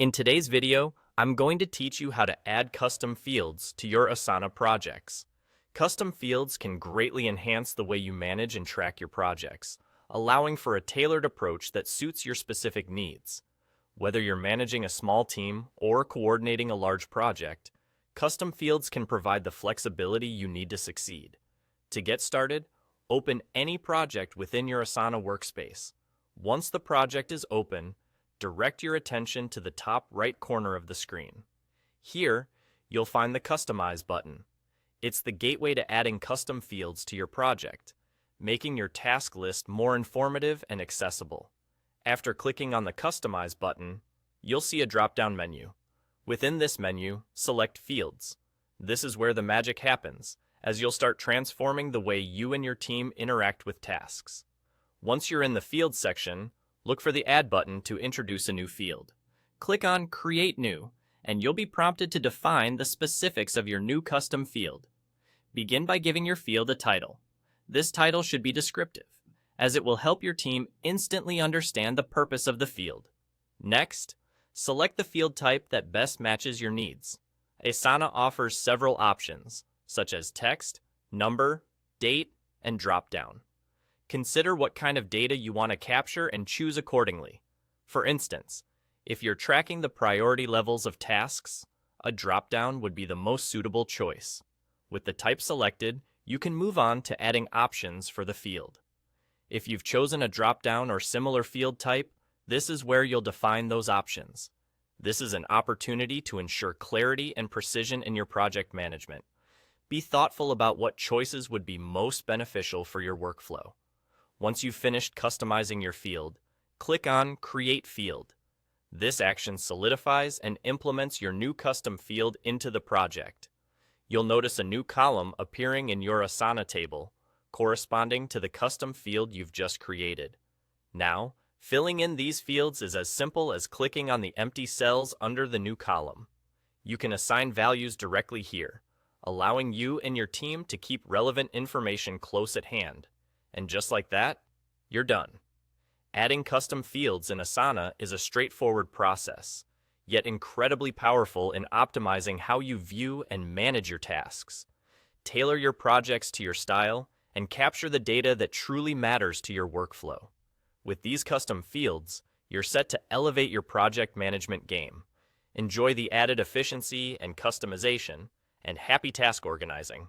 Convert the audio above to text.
In today's video, I'm going to teach you how to add custom fields to your Asana projects. Custom fields can greatly enhance the way you manage and track your projects, allowing for a tailored approach that suits your specific needs. Whether you're managing a small team or coordinating a large project, custom fields can provide the flexibility you need to succeed. To get started, open any project within your Asana workspace. Once the project is open, direct your attention to the top right corner of the screen. Here, you'll find the Customize button. It's the gateway to adding custom fields to your project, making your task list more informative and accessible. After clicking on the Customize button, you'll see a drop-down menu. Within this menu, select Fields. This is where the magic happens, as you'll start transforming the way you and your team interact with tasks. Once you're in the Fields section, look for the Add button to introduce a new field. Click on Create New, and you'll be prompted to define the specifics of your new custom field. Begin by giving your field a title. This title should be descriptive, as it will help your team instantly understand the purpose of the field. Next, select the field type that best matches your needs. Asana offers several options, such as text, number, date, and drop-down. Consider what kind of data you want to capture and choose accordingly. For instance, if you're tracking the priority levels of tasks, a drop-down would be the most suitable choice. With the type selected, you can move on to adding options for the field. If you've chosen a drop-down or similar field type, this is where you'll define those options. This is an opportunity to ensure clarity and precision in your project management. Be thoughtful about what choices would be most beneficial for your workflow. Once you've finished customizing your field, click on Create Field. This action solidifies and implements your new custom field into the project. You'll notice a new column appearing in your Asana table, corresponding to the custom field you've just created. Now, filling in these fields is as simple as clicking on the empty cells under the new column. You can assign values directly here, allowing you and your team to keep relevant information close at hand. And just like that, you're done. Adding custom fields in Asana is a straightforward process, yet incredibly powerful in optimizing how you view and manage your tasks. Tailor your projects to your style and capture the data that truly matters to your workflow. With these custom fields, you're set to elevate your project management game. Enjoy the added efficiency and customization, and happy task organizing.